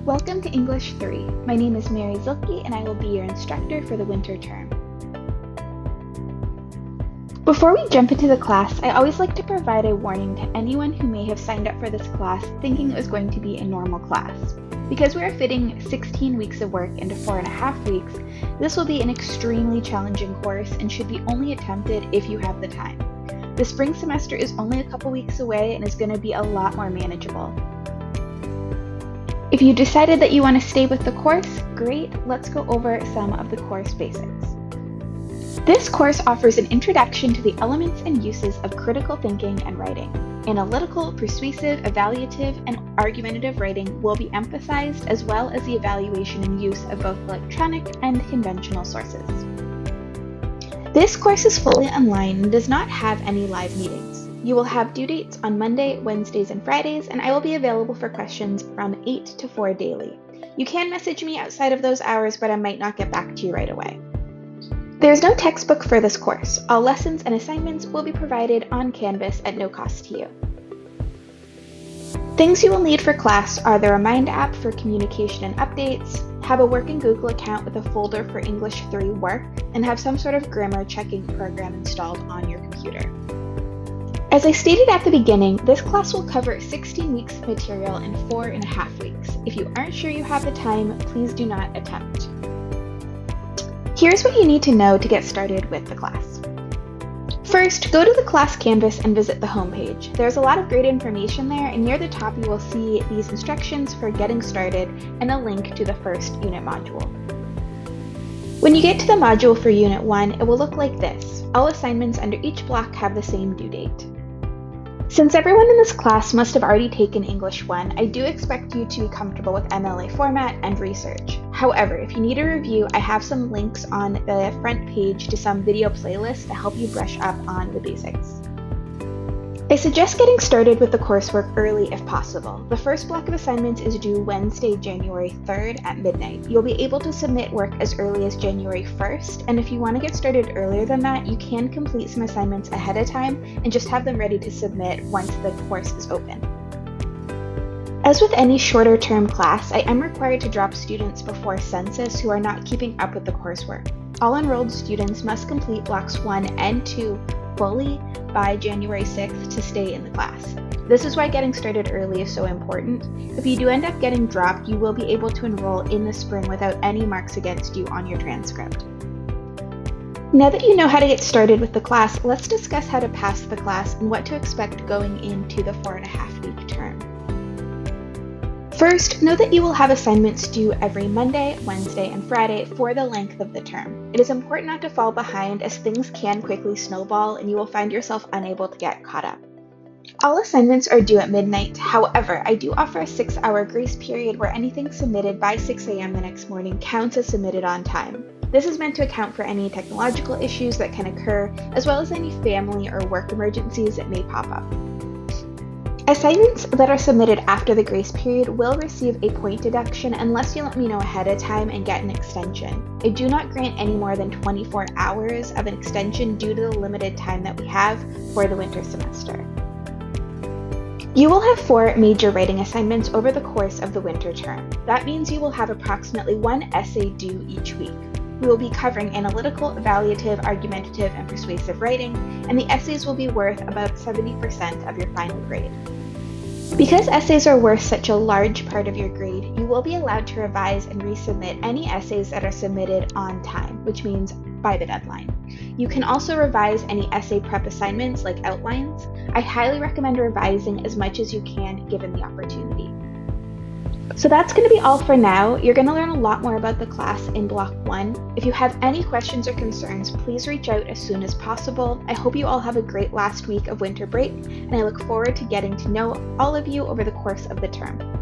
Welcome to English 3. My name is Mary Zilke and I will be your instructor for the winter term. Before we jump into the class, I always like to provide a warning to anyone who may have signed up for this class thinking it was going to be a normal class. Because we are fitting 16 weeks of work into 4.5 weeks, this will be an extremely challenging course and should be only attempted if you have the time. The spring semester is only a couple weeks away and is going to be a lot more manageable. If you decided that you want to stay with the course, great, let's go over some of the course basics. This course offers an introduction to the elements and uses of critical thinking and writing. Analytical, persuasive, evaluative, and argumentative writing will be emphasized, as well as the evaluation and use of both electronic and conventional sources. This course is fully online and does not have any live meetings. You will have due dates on Monday, Wednesdays, and Fridays, and I will be available for questions from 8 to 4 daily. You can message me outside of those hours, but I might not get back to you right away. There is no textbook for this course. All lessons and assignments will be provided on Canvas at no cost to you. Things you will need for class are the Remind app for communication and updates, have a working Google account with a folder for English 3 work, and have some sort of grammar checking program installed on your computer. As I stated at the beginning, this class will cover 16 weeks of material in 4.5 weeks. If you aren't sure you have the time, please do not attempt. Here's what you need to know to get started with the class. First, go to the class Canvas and visit the homepage. There's a lot of great information there, and near the top you will see these instructions for getting started and a link to the first unit module. When you get to the module for Unit 1, it will look like this. All assignments under each block have the same due date. Since everyone in this class must have already taken English 1, I do expect you to be comfortable with MLA format and research. However, if you need a review, I have some links on the front page to some video playlists to help you brush up on the basics. I suggest getting started with the coursework early if possible. The first block of assignments is due Wednesday, January 3rd at midnight. You'll be able to submit work as early as January 1st, and if you want to get started earlier than that, you can complete some assignments ahead of time and just have them ready to submit once the course is open. As with any shorter term class, I am required to drop students before census who are not keeping up with the coursework. All enrolled students must complete blocks 1 and 2 fully by January 6th to stay in the class. This is why getting started early is so important. If you do end up getting dropped, you will be able to enroll in the spring without any marks against you on your transcript. Now that you know how to get started with the class, let's discuss how to pass the class and what to expect going into the 4.5 week term. First, know that you will have assignments due every Monday, Wednesday, and Friday for the length of the term. It is important not to fall behind as things can quickly snowball and you will find yourself unable to get caught up. All assignments are due at midnight. However, I do offer a 6-hour grace period where anything submitted by 6 a.m. the next morning counts as submitted on time. This is meant to account for any technological issues that can occur, as well as any family or work emergencies that may pop up. Assignments that are submitted after the grace period will receive a point deduction unless you let me know ahead of time and get an extension. I do not grant any more than 24 hours of an extension due to the limited time that we have for the winter semester. You will have 4 major writing assignments over the course of the winter term. That means you will have approximately 1 essay due each week. We will be covering analytical, evaluative, argumentative, and persuasive writing, and the essays will be worth about 70% of your final grade. Because essays are worth such a large part of your grade, you will be allowed to revise and resubmit any essays that are submitted on time, which means by the deadline. You can also revise any essay prep assignments like outlines. I highly recommend revising as much as you can given the opportunity. So that's going to be all for now. You're going to learn a lot more about the class in Block 1. If you have any questions or concerns, please reach out as soon as possible. I hope you all have a great last week of winter break, and I look forward to getting to know all of you over the course of the term.